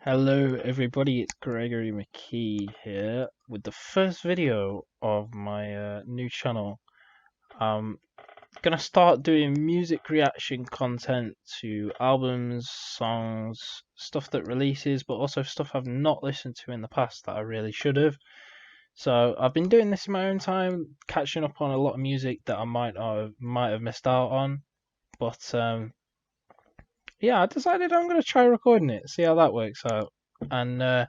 Hello everybody, it's Gregory McKee here with the first video of my new channel. I'm gonna start doing music reaction content to albums, songs, stuff that releases, but also stuff I've not listened to in the past that I really should have. So I've been doing this in my own time, catching up on a lot of music that I might have missed out on. But yeah, I decided I'm gonna try recording it, see how that works out. And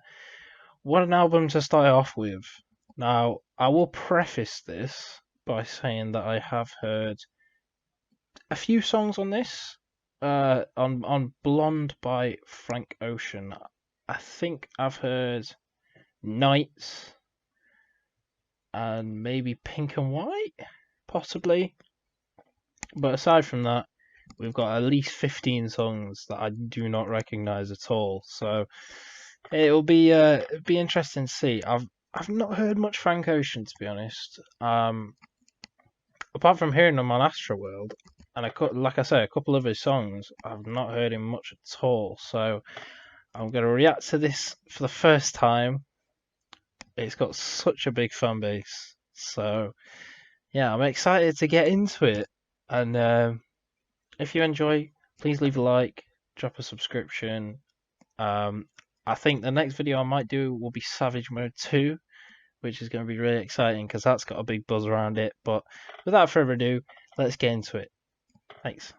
what an album to start off with. Now, I will preface this by saying that I have heard a few songs on this. On Blonde by Frank Ocean. I think I've heard Nights and maybe Pink and White, possibly. But aside from that, we've got at least 15 songs that I do not recognize at all. So it'll be interesting to see. I've not heard much Frank Ocean, to be honest. Apart from hearing him on Astroworld, and like I say, a couple of his songs, I've not heard him much at all. So I'm gonna react to this for the first time. It's got such a big fan base, so yeah, I'm excited to get into it. And if you enjoy, please leave a like, drop a subscription. I think the next video I might do will be Savage Mode 2, which is going to be really exciting because that's got a big buzz around it. But without further ado, let's get into it. Thanks.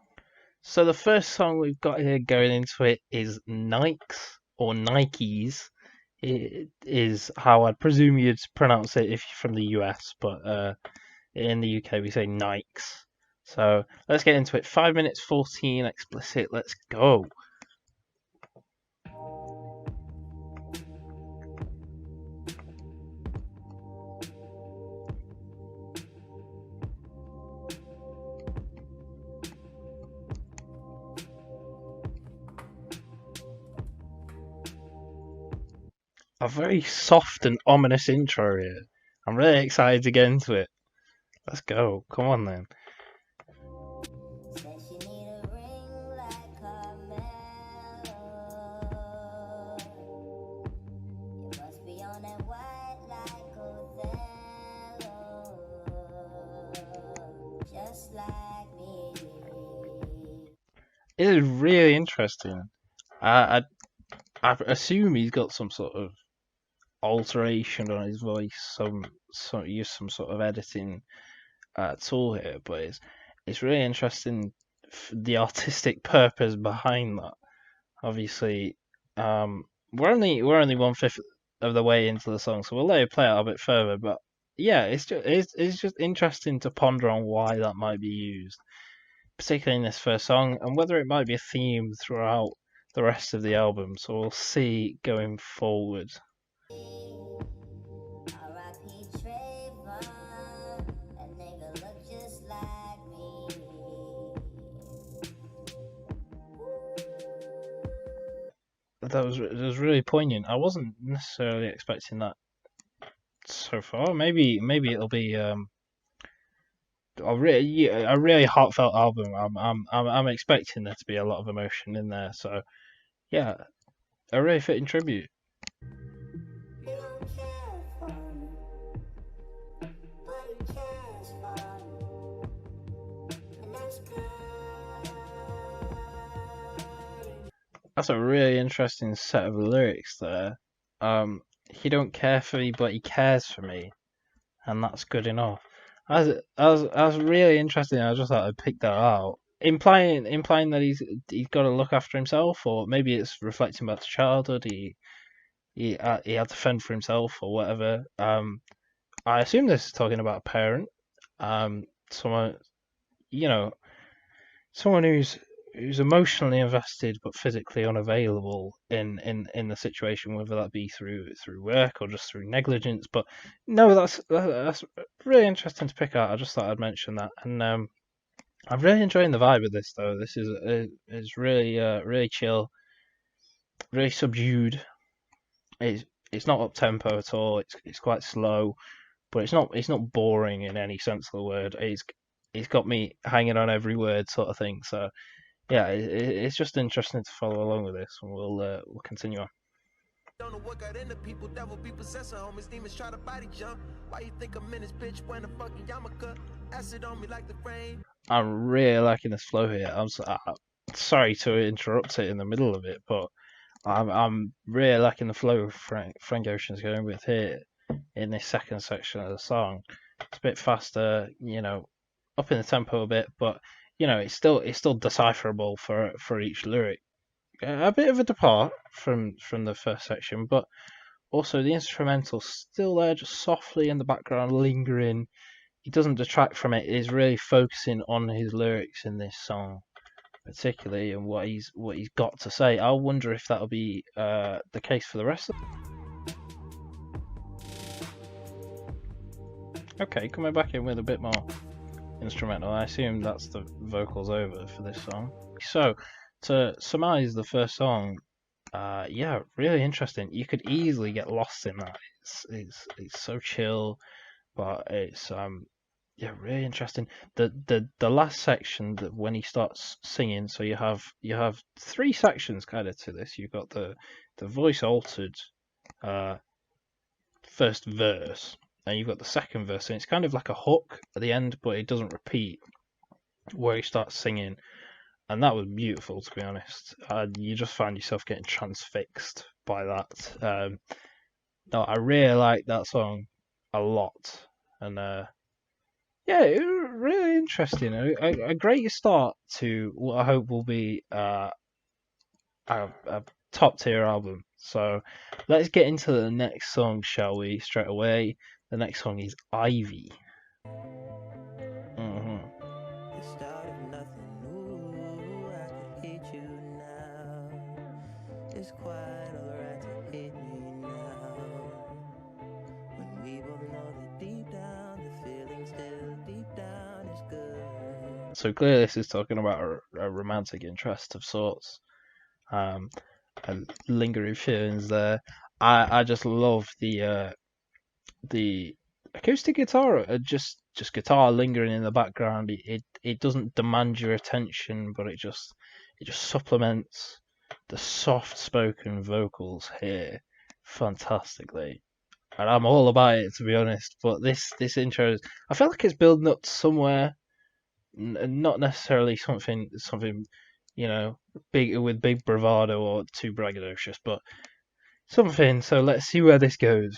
So the first song we've got here going into it is Nikes or Nikes. It is how I'd presume you'd pronounce it if you're from the US, but in the UK we say Nikes. So let's get into it. 5 minutes 14 explicit. Let's go. A very soft and ominous intro here. I'm really excited to get into it. Let's go. Come on then. It is really interesting. I assume he's got some sort of alteration on his voice, use some sort of editing tool here, but it's really interesting the artistic purpose behind that. Obviously, we're only 1/5 of the way into the song, so we'll let it play out a bit further. But yeah, it's just interesting to ponder on why that might be used, particularly in this first song, and whether it might be a theme throughout the rest of the album. So we'll see going forward. That was really poignant. I wasn't necessarily expecting that so far. Maybe it'll be a really heartfelt album. I'm expecting there to be a lot of emotion in there. So yeah, a really fitting tribute. That's a really interesting set of lyrics there. He don't care for me, but he cares for me, and that's good enough. I was really interested. I just thought I'd pick that out, implying that he's got to look after himself, or maybe it's reflecting back to childhood. He had to fend for himself or whatever. I assume this is talking about a parent, someone someone who's emotionally invested but physically unavailable in the situation, whether that be through work or just through negligence. But no, that's really interesting to pick out. I just thought I'd mention that, and I'm really enjoying the vibe of this though. This is really really chill, really subdued. It's not up tempo at all. It's quite slow, but it's not boring in any sense of the word. It's got me hanging on every word, sort of thing. So yeah, it's just interesting to follow along with this, and we'll continue on. don't know what got into people. Devil be possessing homies. Demons try to body jump. Why you think I'm in this bitch when a fucking yarmulke? Acid on me like the rain. I'm really liking this flow here. I'm sorry to interrupt it in the middle of it, but I'm really liking the flow Frank Ocean's going with here in this second section of the song. It's a bit faster, you know, up in the tempo a bit, but you know, it's still decipherable for each lyric. A bit of a depart from the first section, but also the instrumental's still there, just softly in the background, lingering. He doesn't detract from it. He's really focusing on his lyrics in this song, particularly, and what he's got to say. I wonder if that'll be the case for the rest of. Okay, coming back in with a bit more instrumental. I assume that's the vocals over for this song. So, to surmise the first song, yeah, really interesting. You could easily get lost in that. It's so chill, but it's yeah, really interesting. The last section, that when he starts singing, so you have three sections kind of to this. You've got the voice altered first verse, and you've got the second verse, and it's kind of like a hook at the end, but it doesn't repeat, where he starts singing, and that was beautiful, to be honest. You just find yourself getting transfixed by that. No, I really like that song a lot, and yeah, it was really interesting. A great start to what I hope will be a top tier album. So let's get into the next song, shall we? Straight away. The next song is Ivy. Mm-hmm. The start of nothing new. I could hate you now. It's quite alright to hate me now. When we both know that deep down, the feeling still deep down is good. So clearly, this is talking about a romantic interest of sorts. And lingering feelings there. I just love the acoustic guitar, just guitar lingering in the background. It doesn't demand your attention, but it just supplements the soft spoken vocals here fantastically. And I'm all about it, to be honest. But this intro, I feel like it's building up to somewhere, not necessarily something you know, big bravado or too braggadocious, but something. So let's see where this goes.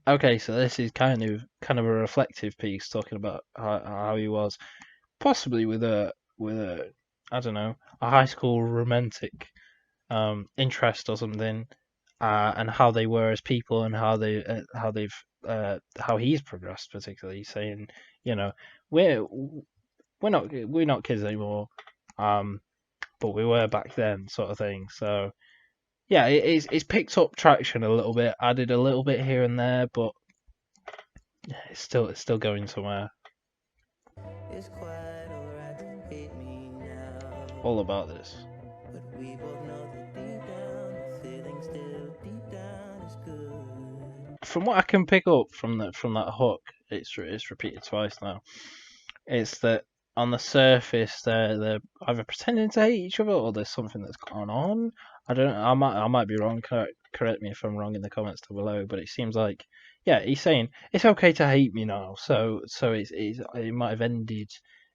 Okay, so this is kind of a reflective piece, talking about how he was possibly with a I don't know, a high school romantic interest or something, and how they were as people, and how he's progressed, particularly saying, you know, we're we're not kids anymore, but we were back then, sort of thing. So yeah, it's picked up traction a little bit, added a little bit here and there, but yeah, it's still going somewhere. It's quite alright to hate me now. All about this. But we both know that deep down, the feeling still deep down is good. From what I can pick up from that hook, it's repeated twice now. It's that on the surface they're either pretending to hate each other, or there's something that's gone on. I don't know. I might be wrong. Correct me if I'm wrong in the comments down below. But it seems like, yeah, he's saying it's okay to hate me now. So it might have ended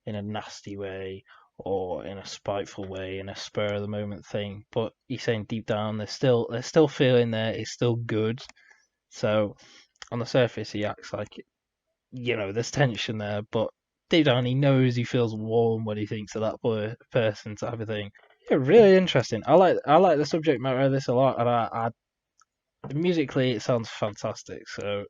in a nasty way, or in a spiteful way, in a spur of the moment thing. But he's saying deep down they're still feeling there. It's still good. So on the surface he acts like, you know, there's tension there, but deep down he knows he feels warm when he thinks of that person, type of thing. Yeah, really interesting. I like the subject matter of this a lot, and I musically it sounds fantastic. So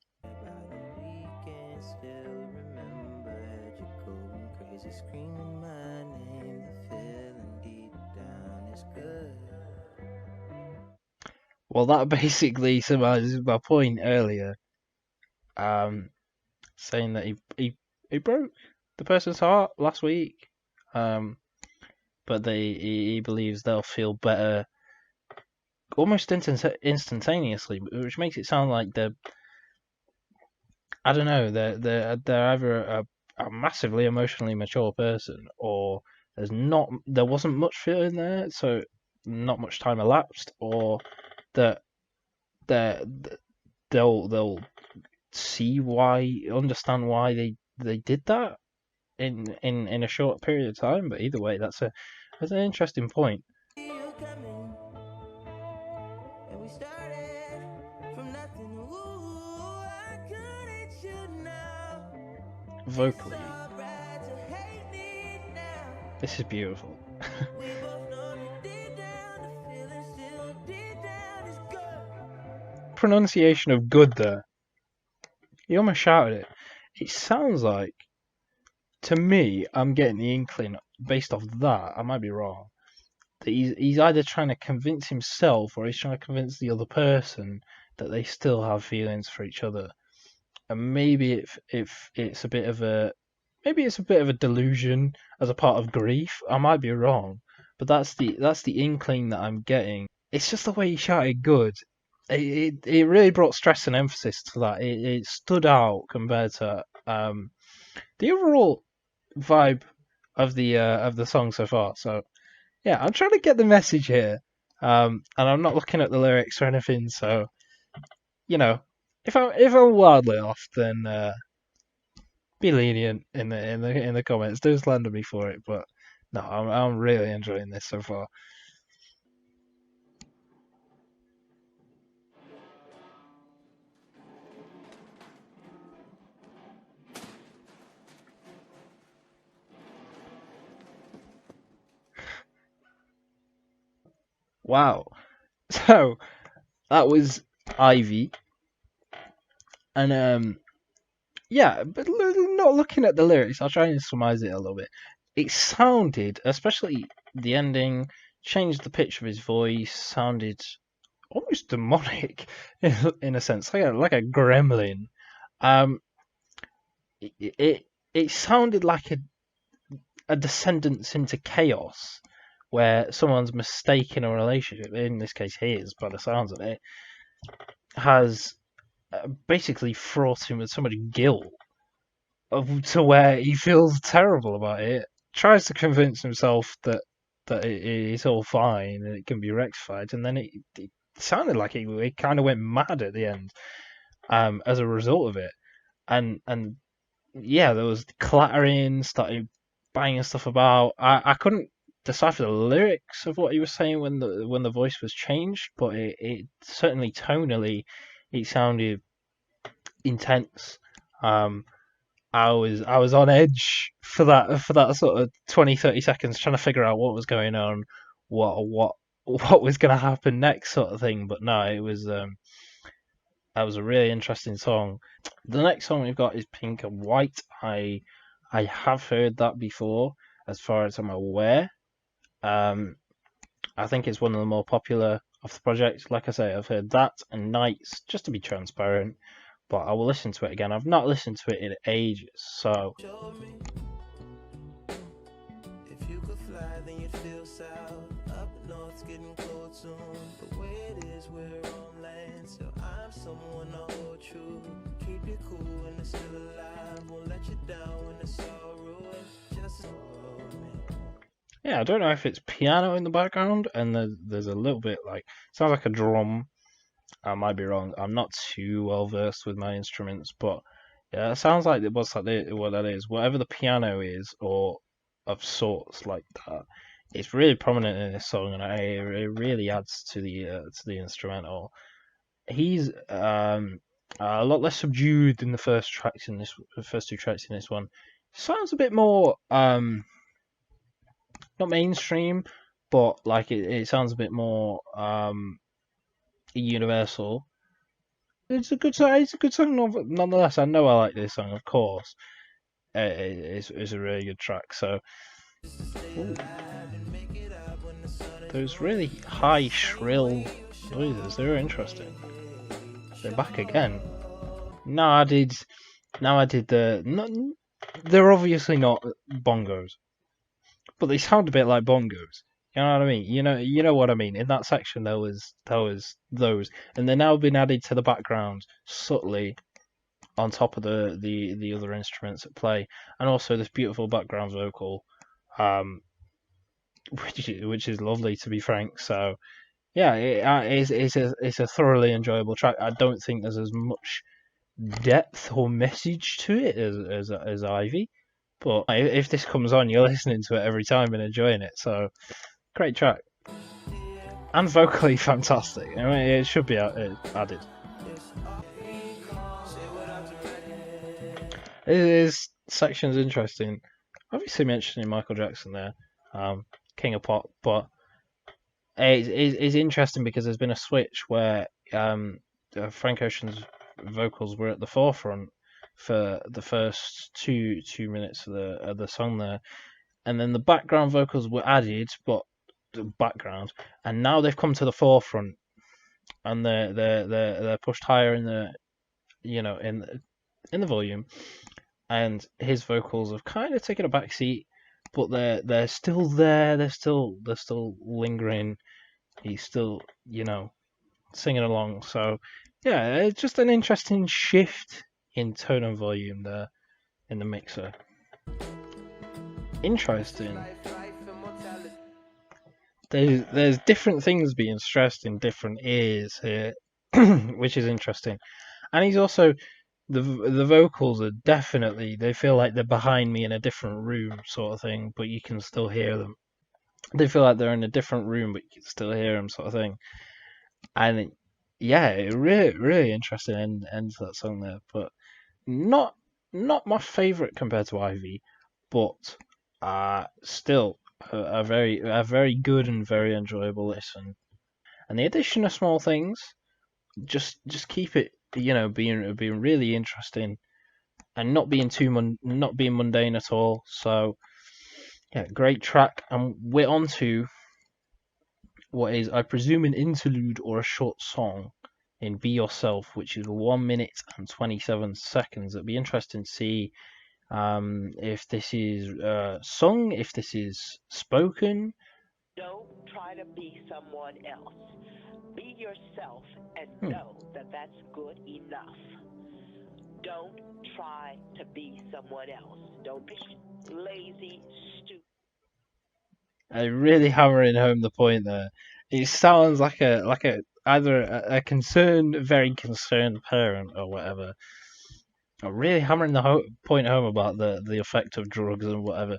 well, that basically summarizes my point earlier. Saying that he broke the person's heart last week. But he believes they'll feel better almost instantaneously, which makes it sound like I don't know. They're either a massively emotionally mature person, or there wasn't much feeling there, so not much time elapsed, or that they they'll understand why they did that in a short period of time. But either way, that's an interesting point. You coming, and we started from nothing. Ooh, I couldn't you now. Vocally, Alright to hate me now. this is beautiful. We both know that deep down the feeling still deep down is good. Pronunciation of good there. You almost shouted it. It sounds like, to me, I'm getting the inkling based off that. I might be wrong. That he's either trying to convince himself or he's trying to convince the other person that they still have feelings for each other. And maybe if it's a bit of a delusion as a part of grief. I might be wrong, but that's the inkling that I'm getting. It's just the way he shouted good. It really brought stress and emphasis to that. It stood out compared to the overall vibe of the song so far. So yeah, I'm trying to get the message here, and I'm not looking at the lyrics or anything. So if I'm wildly off, then be lenient in the comments. Do slander me for it, but no, I'm really enjoying this so far. Wow. So that was Ivy, and yeah, but not looking at the lyrics, I'll try and surmise it a little bit. It sounded, especially the ending, changed the pitch of his voice, sounded almost demonic in a sense, like a gremlin. Um, it sounded like a descendance into chaos, where someone's mistaken a relationship, in this case his, by the sounds of it, has basically fraught him with so much guilt to where he feels terrible about it, tries to convince himself that it's all fine and it can be rectified, and then it sounded like he kind of went mad at the end as a result of it. And yeah, there was clattering, started banging stuff about. I couldn't decipher the lyrics of what he was saying when the voice was changed, but it certainly tonally it sounded intense. I was on edge for that sort of 20-30 seconds, trying to figure out what was going on, what was going to happen next, sort of thing. But no, it was that was a really interesting song. The next song we've got is Pink and White. I have heard that before, as far as I'm aware. I think it's one of the more popular of the project. Like I say, I've heard that and Nights, just to be transparent, but I will listen to it again. I've not listened to it in ages, so Show me if you could fly, then you'd feel south. Up north's getting cold soon. The way it is, we're on land, so I'm someone to hold true. Keep you cool when it's still alive. Won't let you down when it's all ruined. Just hold me. yeah, I don't know if it's piano in the background, and there's a little bit like sounds like a drum. I might be wrong. I'm not too well versed with my instruments, but yeah, it sounds like what that is. Whatever the piano is, or of sorts like that, it's really prominent in this song, and it really adds to the instrumental. He's a lot less subdued than the first two tracks in this one. Sounds a bit more not mainstream, but like it sounds a bit more universal. It's a good song. It's a good song nonetheless. I know I like this song, of course. It's a really good track. So, ooh, those really high, shrill noises, they were interesting. They're back again. Now I did the. Not, they're obviously not bongos, but they sound a bit like bongos. You know what I mean? You know what I mean. In that section, there was those, and they're now been added to the background subtly on top of the other instruments at play, and also this beautiful background vocal, which is lovely, to be frank. So yeah, it's a thoroughly enjoyable track. I don't think there's as much depth or message to it as Ivy, but if this comes on, you're listening to it every time and enjoying it. So great track, and vocally fantastic. I mean, it should be added. His section's interesting. Obviously mentioning Michael Jackson there, King of Pop, but it's interesting because there's been a switch where Frank Ocean's vocals were at the forefront for the first two minutes of the song there, and then the background vocals were added, but the background, and now they've come to the forefront, and they're pushed higher in the in the volume, and his vocals have kind of taken a back seat, but they're still there. They're still lingering. He's still singing along. So yeah, it's just an interesting shift in tone and volume there in the mixer. Interesting. There's different things being stressed in different ears here, which is interesting. And he's also the vocals are definitely, they feel like they're behind me in a different room sort of thing, but you can still hear them. They feel like they're in a different room, but you can still hear them sort of thing. And yeah, really interesting end to that song there, but not my favourite compared to Ivy, but still a very good and very enjoyable listen. And the addition of small things just keep it being really interesting and not being not being mundane at all. So yeah, great track, and we're on to what is, I presume, an interlude or a short song in Be Yourself, which is 1 minute and 27 seconds. It'd be interesting to see if this is sung, if this is spoken. Don't try to be someone else. Be yourself and know that that's good enough. Don't try to be someone else. Don't be lazy, stupid. Really hammering home the point there. It sounds like either a concerned, very concerned parent or whatever. Really hammering the point home about the effect of drugs and whatever.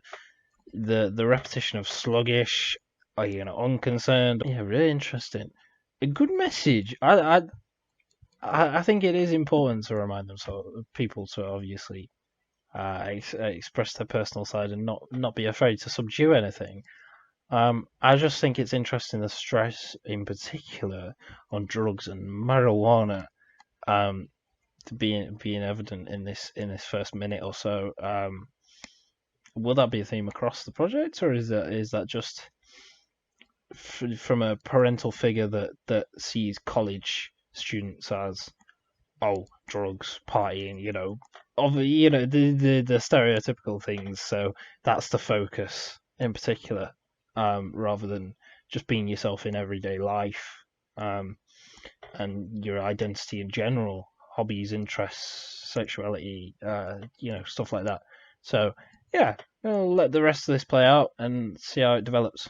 The repetition of sluggish, or unconcerned. Yeah, really interesting. A good message. I think it is important to remind people to obviously express their personal side and not be afraid to subdue anything. I just think it's interesting, the stress in particular on drugs and marijuana, being evident in this first minute or so. Will that be a theme across the project, or is that just from a parental figure that sees college students as drugs, partying, the stereotypical things? So that's the focus in particular, rather than just being yourself in everyday life, and your identity in general, hobbies, interests, sexuality, stuff like that. So yeah, I'll let the rest of this play out and see how it develops.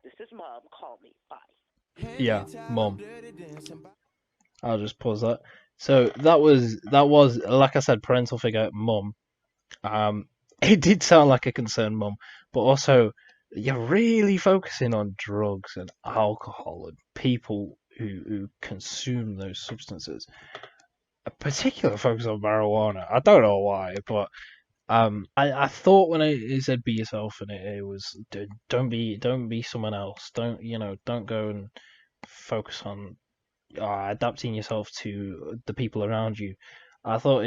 This is Mom. Call me. Bye. Yeah, Mom. I'll just pause that. So that was like I said, parental figure, Mum. It did sound like a concerned mum, but also you're really focusing on drugs and alcohol and people who consume those substances. A particular focus on marijuana. I don't know why, but I thought when it said be yourself, and it was don't be someone else. Don't go and focus on adapting yourself to the people around you. I thought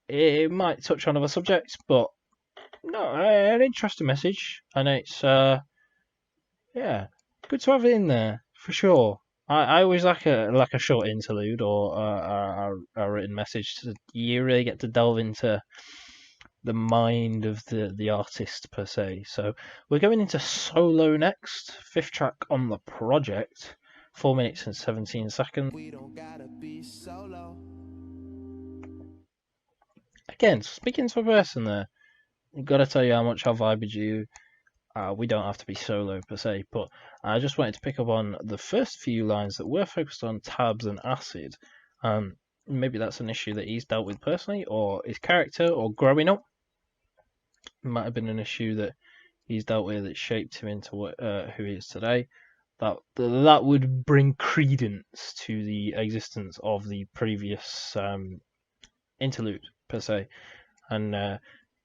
it might touch on other subjects, but no, an interesting message, and it's yeah, good to have it in there for sure. I always like a short interlude or a written message. You really get to delve into the mind of the artist per se. So we're going into Solo next, 5th track on the project, 4 minutes and 17 seconds. We don't gotta be solo. Again, speaking to a person there, I've got to tell you how much I vibe with you. We don't have to be solo per se, but I just wanted to pick up on the first few lines that were focused on tabs and acid. Maybe that's an issue that he's dealt with personally, or his character, or growing up. It might have been an issue that he's dealt with that shaped him into who he is today. That would bring credence to the existence of the previous interlude per se, and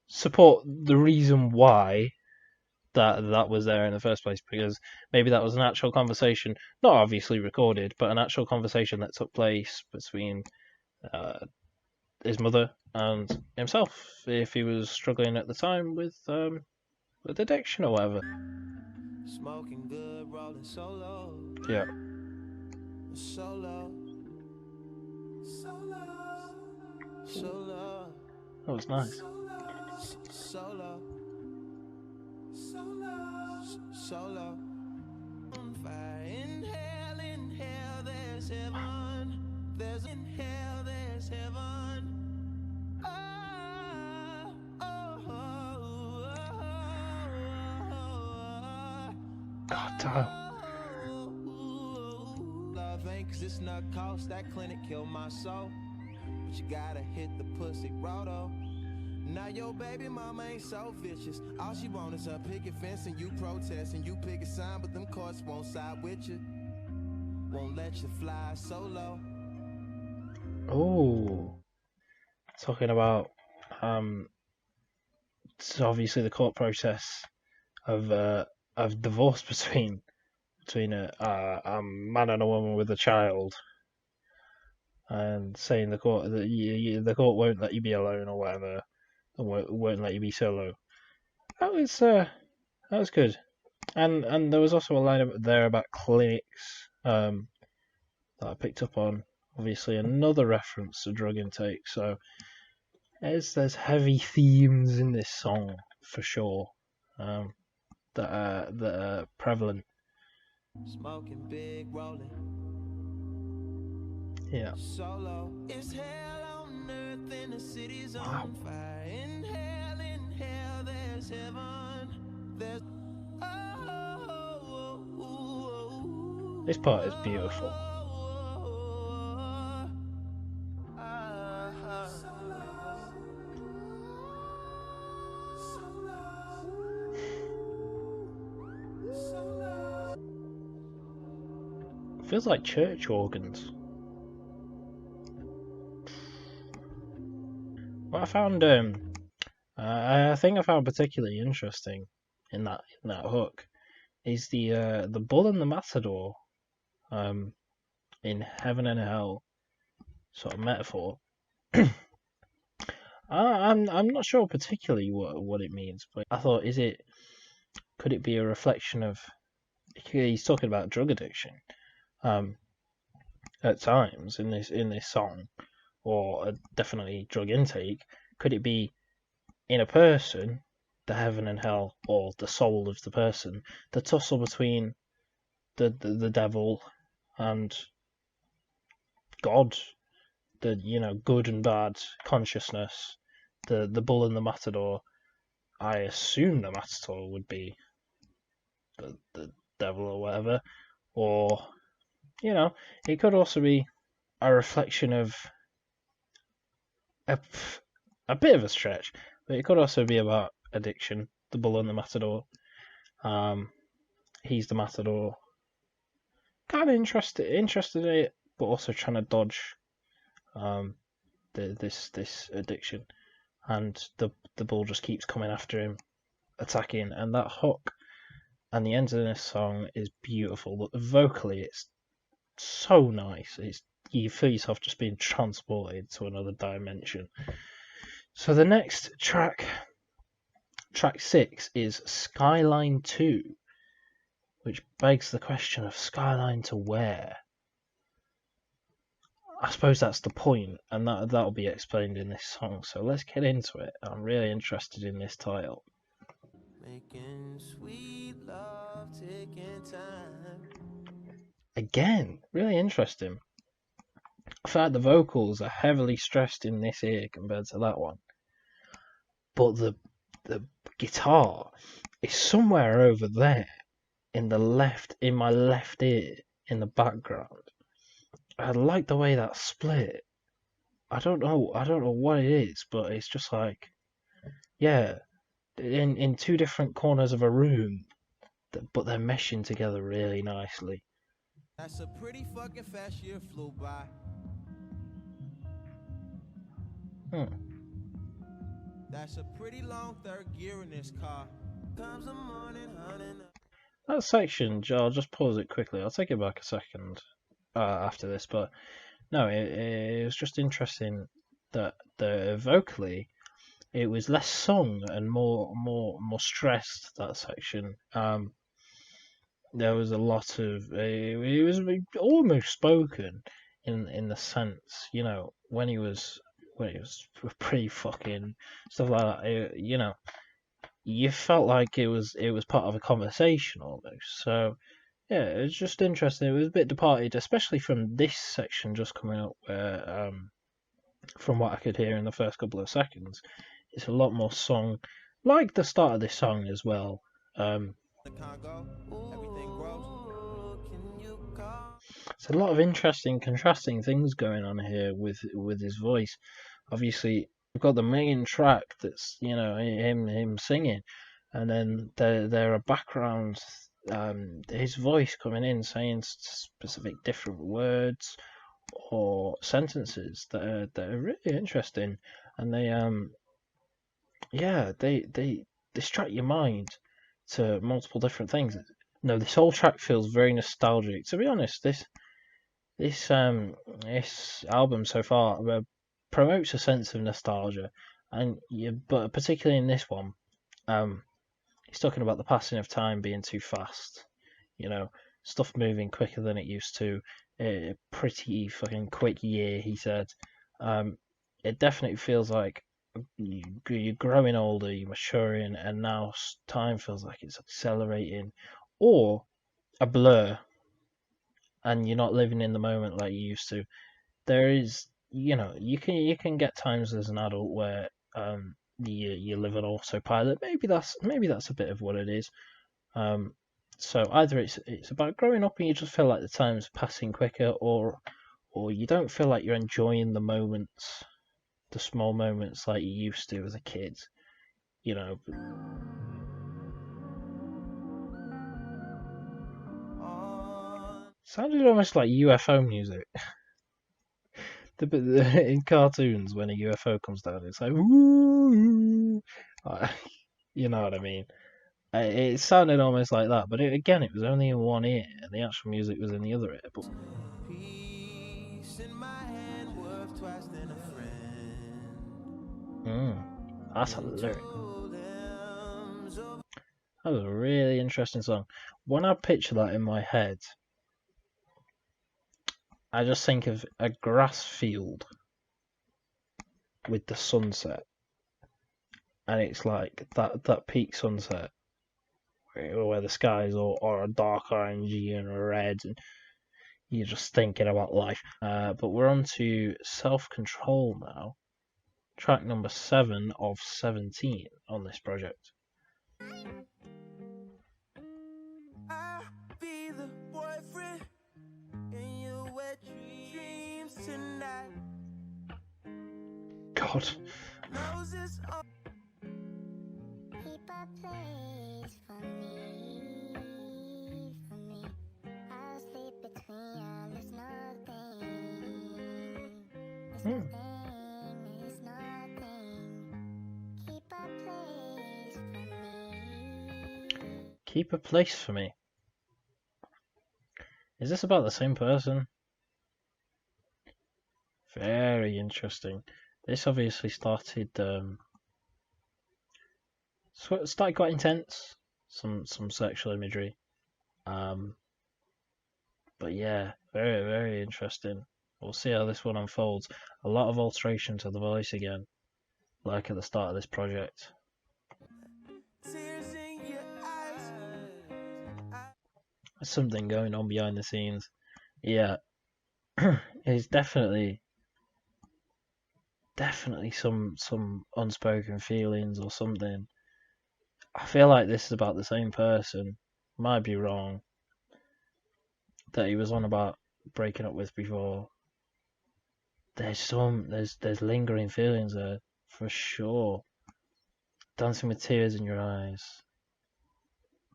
support the reason why that was there in the first place, because maybe that was an actual conversation, not obviously recorded, but an actual conversation that took place between his mother and himself, if he was struggling at the time with addiction or whatever. Smoking good, rolling solo. Yeah. Solo. Solo. That was nice. Solo. Solo. On fire. In hell, there's heaven. In hell, there's heaven. God damn. Love ain't 'cause it's not cost. That clinic killed my soul. But you gotta hit the pussy roto. Now your baby mama ain't so vicious. All she want is a picket fence and you protest and you pick a sign, but them courts won't side with you. Won't let you fly solo. Oh, talking about it's obviously the court process of divorce between a man and a woman with a child, and saying the court that the court won't let you be alone or whatever, and won't let you be solo. That was good, and there was also a line there about clinics that I picked up on. Obviously, another reference to drug intake. So there's heavy themes in this song for sure, that are prevalent. Smoking big, rolling. Yeah. Solo. It's hell on earth and the city's on fire. In hell, there's heaven. There's This part is beautiful. Feels like church organs. What I found, I think I found particularly interesting in that hook is the bull and the matador, in heaven and hell, sort of metaphor. I'm not sure particularly what it means, but I thought, could it be a reflection of, he's talking about drug addiction, at times in this song, or definitely drug intake. Could it be in a person, the heaven and hell, or the soul of the person, the tussle between the devil and God, the good and bad consciousness, the bull and the matador? I assume the matador would be the devil or whatever, or it could also be a reflection of a bit of a stretch, but it could also be about addiction. The bull and the matador. He's the matador. Kind of interested in it, but also trying to dodge this addiction, and the bull just keeps coming after him, attacking. And that hook and the end of this song is beautiful. Vocally, it's so nice. You feel yourself just being transported to another dimension. So the next track 6, is Skyline To, which begs the question of Skyline to where? I suppose that's the point, and that'll be explained in this song. So let's get into it. I'm really interested in this title. making sweet love, taking time. Again, really interesting. I feel like the vocals are heavily stressed in this ear compared to that one. but the guitar is somewhere over there in my left ear in the background. I like the way that's split. I don't know what it is, but it's just like, yeah, in two different corners of a room, but they're meshing together really nicely. That's a pretty fucking fast year flew by. That's a pretty long third gear in this car. Comes the morning, honey. That section, I'll just pause it quickly. I'll take it back a second after this, but no, it was just interesting that the vocally it was less sung and more stressed, that section. There was a lot of it was almost spoken in the sense, you know, when he was pretty fucking stuff like that. You know, you felt like it was part of a conversation almost. So yeah, it was just interesting. It was a bit departed, especially from this section just coming up, where from what I could hear in the first couple of seconds, it's a lot more song, like the start of this song as well. The Congo, everything grows. Can you call? It's a lot of interesting, contrasting things going on here with his voice. Obviously, we've got the main track that's, you know, him singing, and then there are backgrounds, his voice coming in saying specific different words or sentences that are really interesting, and they distract your mind to multiple different things. No, this whole track feels very nostalgic. To be honest, this album so far promotes a sense of nostalgia, but particularly in this one, he's talking about the passing of time being too fast. You know, stuff moving quicker than it used to. A pretty fucking quick year, he said. It definitely feels like you're growing older, you're maturing, and now time feels like it's accelerating, or a blur, and you're not living in the moment like you used to. There is, you know, you can get times as an adult where you live on autopilot. Maybe that's a bit of what it is. So either it's about growing up and you just feel like the time's passing quicker, or you don't feel like you're enjoying the moments, the small moments like you used to as a kid. You know. Sounded almost like UFO music. In cartoons, when a UFO comes down, it's like, woo, you know what I mean. It sounded almost like that, but again, it was only in one ear, and the actual music was in the other ear. But Peace in my hand, worth twice than a friend. that's a lyric. That was a really interesting song. When I picture that in my head, I just think of a grass field with the sunset, and it's like that peak sunset where the skies are a dark orangey and red, and you're just thinking about life. But we're on to Self-Control now, track number 7 of 17 on this project. I'll be the boyfriend in your wet dreams tonight. God. Keep a place for me, for me. I'll sleep between you, there's nothing, there's nothing. Keep a place for me. Keep a place for me. Is this about the same person? Very interesting. This obviously started quite intense, some sexual imagery, but yeah, very very interesting. We'll see how this one unfolds. A lot of alteration to the voice again, like at the start of this project. There's something going on behind the scenes. Yeah, it's definitely definitely some unspoken feelings or something. I feel like this is about the same person. Might be wrong. That he was on about breaking up with before. There's lingering feelings there for sure. Dancing with tears in your eyes.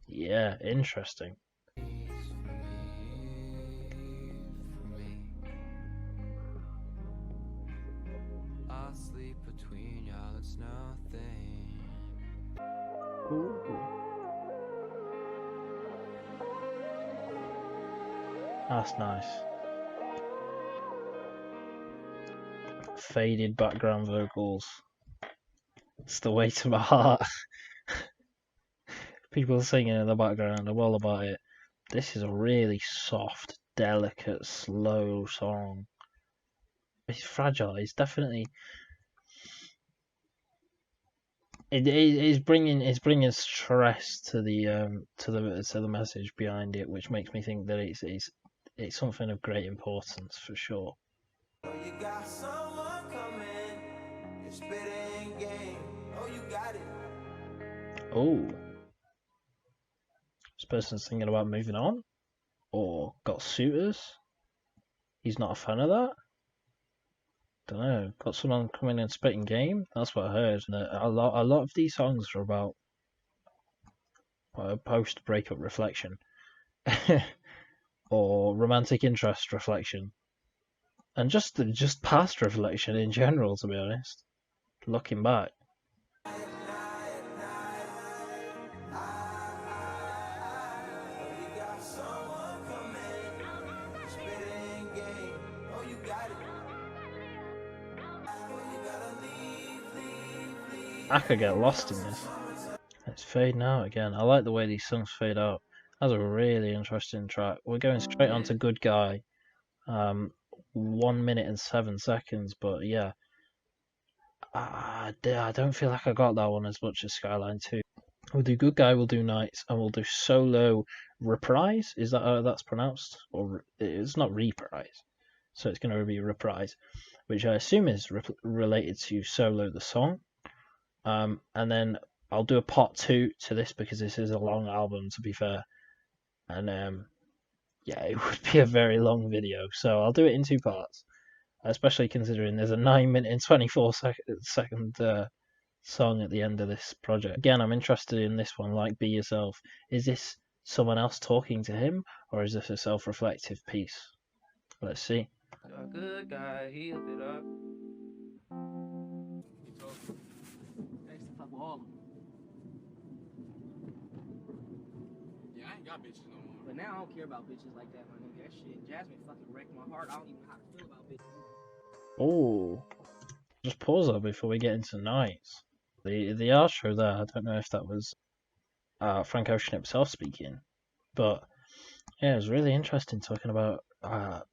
Yeah, interesting. I'll sleep between y'all, it's nothing. Ooh. That's nice. Faded background vocals. It's the way to my heart. People singing in the background, I'm all about it. This is a really soft, delicate, slow song. It's fragile. It's definitely. It's bringing stress to the message behind it, which makes me think that it's something of great importance for sure. You got someone coming, you're spitting game. Oh, you got it. Oh, this person's thinking about moving on, or got suitors. He's not a fan of that. Don't know. Got someone coming and spitting game. That's what I heard. A lot of these songs are about post breakup reflection, or romantic interest reflection, and just past reflection in general. To be honest, looking back. I could get lost in this. It's fading out again. I like the way these songs fade out. That's a really interesting track. We're going straight on to Good Guy. 1 minute and 7 seconds, but yeah. I don't feel like I got that one as much as Skyline To. We'll do Good Guy, we'll do Nights, and we'll do Solo Reprise. Is that how that's pronounced? Or it's not Reprise, so it's going to be Reprise, which I assume is related to Solo the song. And then I'll do a part 2 to this because this is a long album, to be fair. And yeah, it would be a very long video, so I'll do it in 2 parts. Especially considering there's a 9 minute and 24-second song at the end of this project. Again, I'm interested in this one, like Be Yourself. Is this someone else talking to him, or is this a self-reflective piece? Let's see. A good guy, he hooked it up. Thanks to fuck with all of them. Yeah, I ain't got bitches no more. But now I don't care about bitches like that, my nigga. That shit, Jasmine fucking wrecked my heart. I don't even know how to feel about bitches. Oh, just pause that before we get into Nights. The outro there, I don't know if that was Frank Ocean himself speaking, but yeah, it was really interesting talking about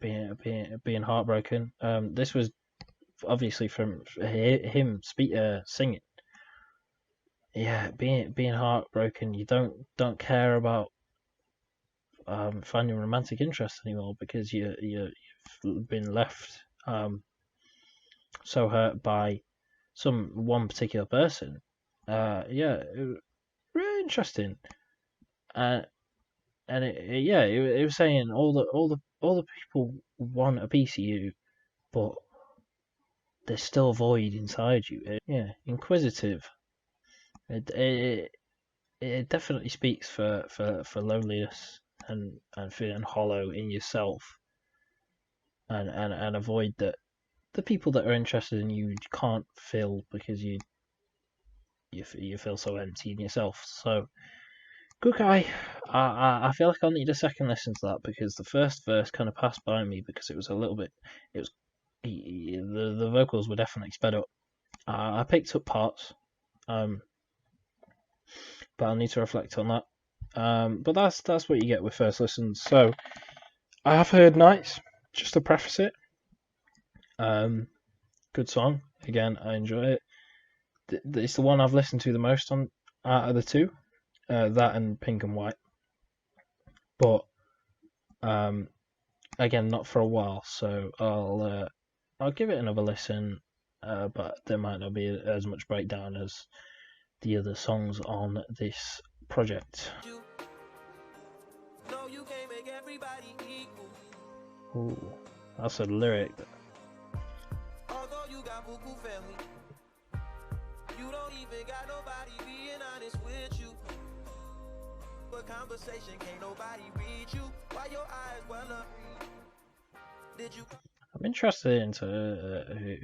being heartbroken. This was obviously from him singing. Yeah, being heartbroken, you don't care about finding romantic interest anymore because you've been left so hurt by one particular person. Yeah, it was really interesting. And it was saying all the people want a piece of you, but there's still a void inside you. Yeah, inquisitive. It definitely speaks for loneliness and feeling hollow in yourself, and a void that the people that are interested in you can't fill because you feel so empty in yourself. So, Good Guy. I feel like I'll need a second listen to that because the first verse kind of passed by me because it was a little bit. It was the vocals were definitely sped up. I picked up parts, but I'll need to reflect on that. But that's what you get with first listens. So I have heard Nights, just to preface it. Good song. Again, I enjoy it. It's the one I've listened to the most out of the two. That and Pink and White. But again, not for a while. So I'll give it another listen. but there might not be as much breakdown as the other songs on this project. No, you can't make everybody equal. Ooh, that's a lyric. Although you got buku family, you don't even got nobody being honest with you. But conversation can't nobody read you. Why your eyes well up? Did you? I'm interested into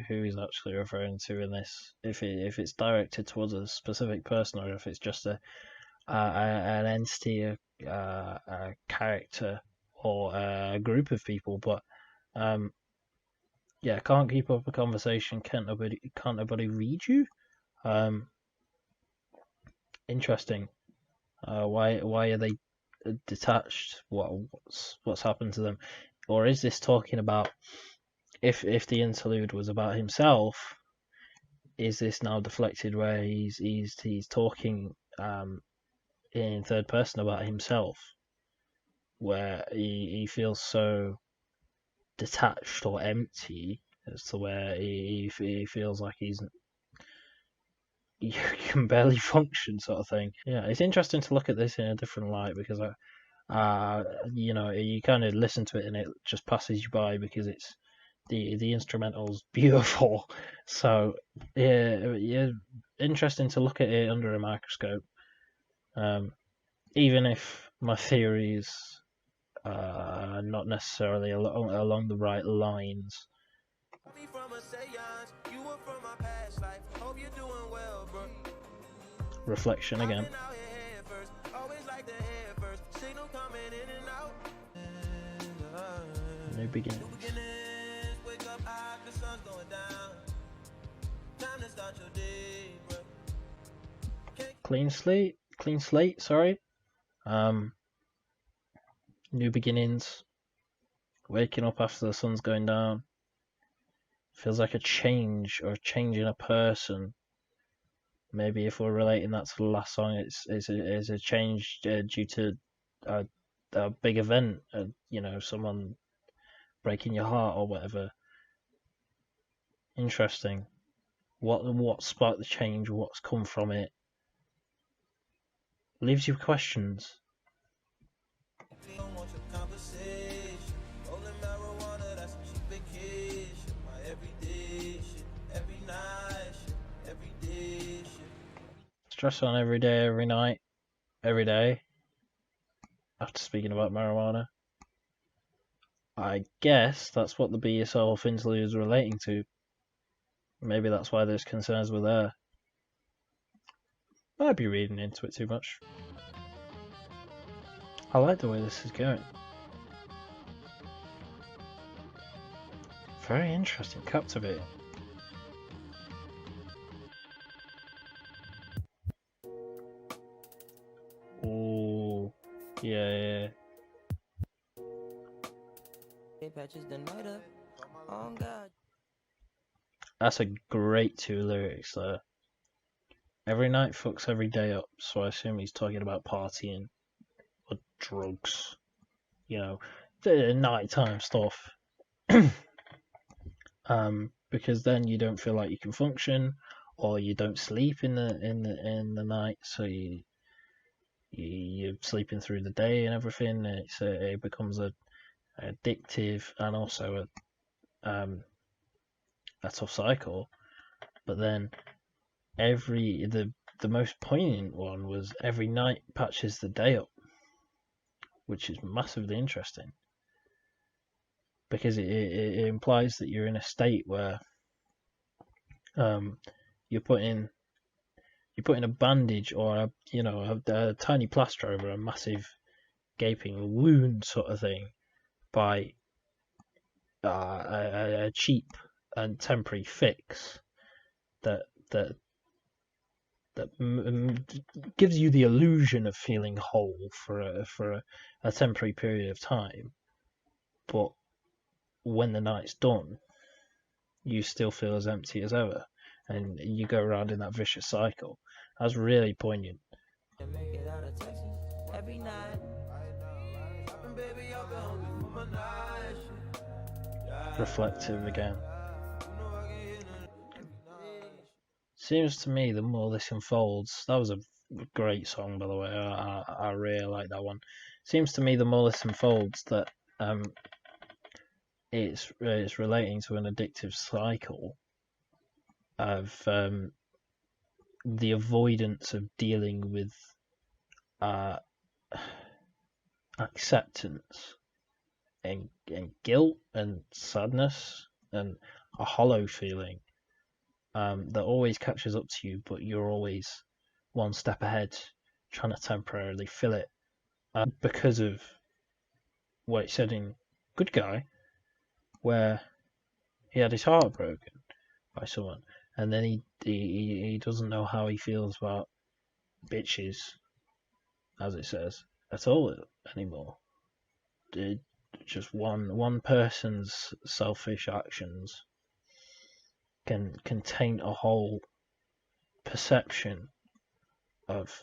who he's actually referring to in this. If it's directed towards a specific person, or if it's just an entity, a character, or a group of people. But yeah, can't keep up a conversation. Can't nobody read you? Interesting. Why are they detached? What's happened to them? Or is this talking about, if the interlude was about himself, is this now deflected where he's talking in third person about himself, where he feels so detached or empty as to where he feels like you can barely function, sort of thing. Yeah, it's interesting to look at this in a different light, because you kind of listen to it and it just passes you by because it's the instrumental's beautiful. So yeah, interesting to look at it under a microscope. Even if my theories are not necessarily along the right lines. Reflection again. New beginnings. Clean slate, sorry. New beginnings. Waking up after the sun's going down. Feels like a change, or a change in a person. Maybe if we're relating that to the last song, it's a change due to a big event, someone breaking your heart or whatever. Interesting. What sparked the change? What's come from it? Leaves you questions. Stress on every day, every night, every day. After speaking about marijuana, I guess that's what the Be Yourself interlude is relating to. Maybe that's why those concerns were there. Might be reading into it too much. I like the way this is going. Very interesting, captivating. Oh, yeah. That's a great 2 lyrics there. Every night fucks every day up, so I assume he's talking about partying or drugs. The nighttime stuff. Because then you don't feel like you can function, or you don't sleep in the night, so you're sleeping through the day and everything. It becomes addictive and also a tough cycle. But then the most poignant one was every night patches the day up, which is massively interesting, because it implies that you're in a state where you're putting a bandage or a tiny plaster over a massive gaping wound, sort of thing, by a cheap and temporary fix that gives you the illusion of feeling whole for a temporary period of time, but when the night's done, you still feel as empty as ever, and you go around in that vicious cycle. That's really poignant. Reflective again. seems to me the more this unfolds, that was a great song, by the way. I really like that one. Seems to me the more this unfolds that it's relating to an addictive cycle of the avoidance of dealing with acceptance and guilt and sadness and a hollow feeling that always catches up to you, but you're always one step ahead, trying to temporarily fill it because of what it said in Good Guy, where he had his heart broken by someone, and then he doesn't know how he feels about bitches, as it says, at all anymore. Just one person's selfish actions can taint a whole perception of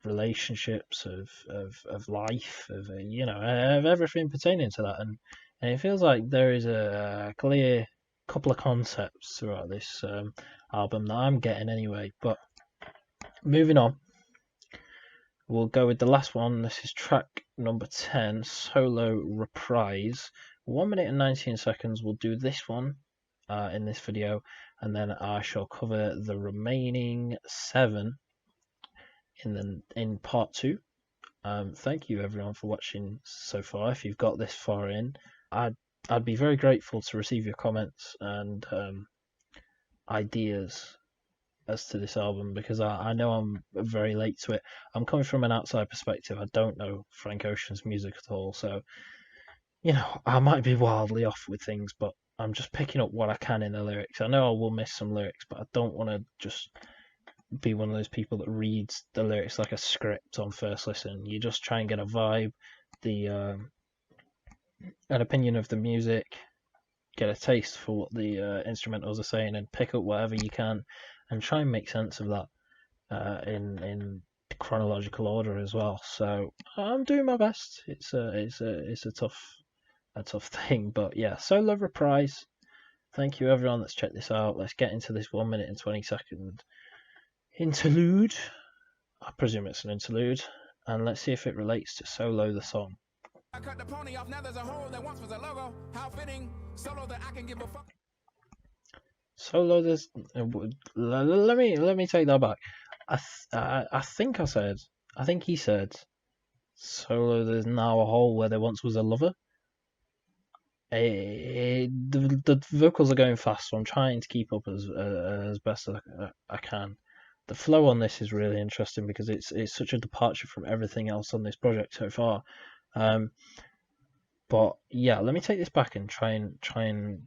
relationships, of life, of of everything pertaining to that, and it feels like there is a clear couple of concepts throughout this album that I'm getting anyway. But moving on, we'll go with the last one. This is track number 10, Solo Reprise. 1 minute and 19 seconds. We'll do this one in this video, and then I shall cover the remaining 7 in part 2. Thank you everyone for watching so far. If you've got this far in, I'd be very grateful to receive your comments and ideas as to this album, because I know I'm very late to it. I'm coming from an outside perspective. I don't know Frank Ocean's music at all, so I might be wildly off with things, but I'm just picking up what I can in the lyrics. I know I will miss some lyrics, but I don't want to just be one of those people that reads the lyrics like a script on first listen. You just try and get a vibe, an opinion of the music, get a taste for what the instrumentals are saying, and pick up whatever you can and try and make sense of that in chronological order as well. So I'm doing my best. It's a tough thing, but yeah. Solo Reprise. Thank you everyone that's checked this out. Let's get into this 1 minute and 20 second interlude. I presume it's an interlude, and let's see if it relates to Solo the song. I cut the pony off, now there's a hole that once was a logo. How fitting, Solo that I can give a fuck. Solo, there's let me take that back. I think he said Solo, there's now a hole where there once was a lover. The vocals are going fast, so I'm trying to keep up as best as I can. The flow on this is really interesting because it's such a departure from everything else on this project so far. But yeah, let me take this back and try and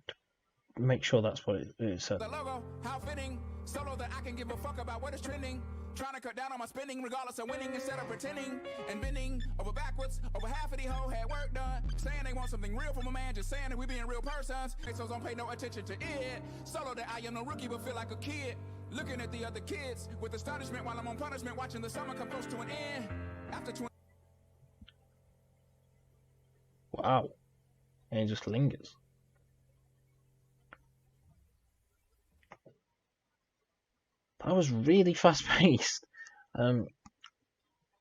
make sure that's what it said. The logo, how fitting, Solo that I can give a fuck about what is trending. Trying to cut down on my spending regardless of winning, instead of pretending and bending over backwards. Over half of the whole had work done, saying they want something real from a man, just saying that we being real persons. So don't pay no attention to it. Solo that I am no rookie but feel like a kid, looking at the other kids with astonishment while I'm on punishment, watching the summer come close to an end. After 20. Wow, and it just lingers. That was really fast paced.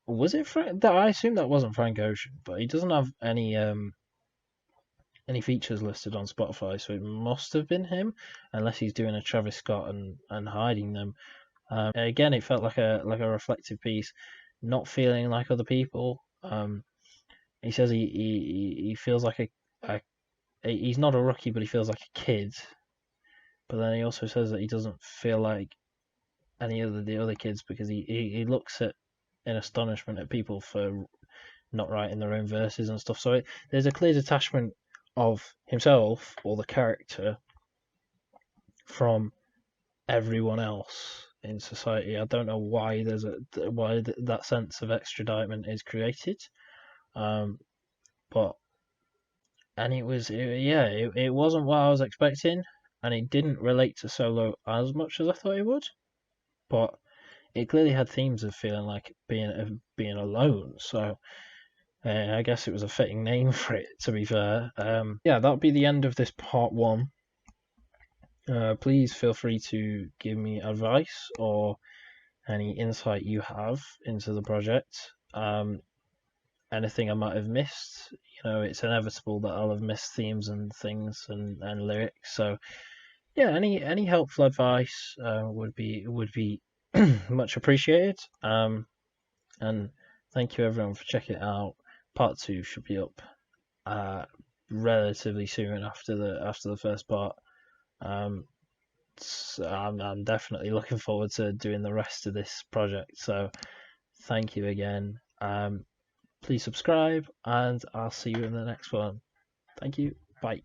Was it Frank? I assume that wasn't Frank Ocean, but he doesn't have any features listed on Spotify, so it must have been him, unless he's doing a Travis Scott and hiding them. Again, it felt like a reflective piece, not feeling like other people. He says he feels like he's not a rookie, but he feels like a kid. But then he also says that he doesn't feel like any of the other kids because he looks in astonishment at people for not writing their own verses and stuff. So there's a clear detachment of himself or the character from everyone else in society. I don't know why that sense of extraditment is created, but it wasn't what I was expecting, and it didn't relate to Solo as much as I thought it would. But it clearly had themes of feeling like being alone. So I guess it was a fitting name for it, to be fair. Yeah, that'll be the end of this part 1 Please feel free to give me advice or any insight you have into the project. Anything I might have missed, it's inevitable that I'll have missed themes and things and lyrics. So yeah, any helpful advice would be much appreciated. And thank you everyone for checking it out. Part 2 should be up relatively soon after the first part. So I'm definitely looking forward to doing the rest of this project. So thank you again. Please subscribe, and I'll see you in the next one. Thank you. Bye.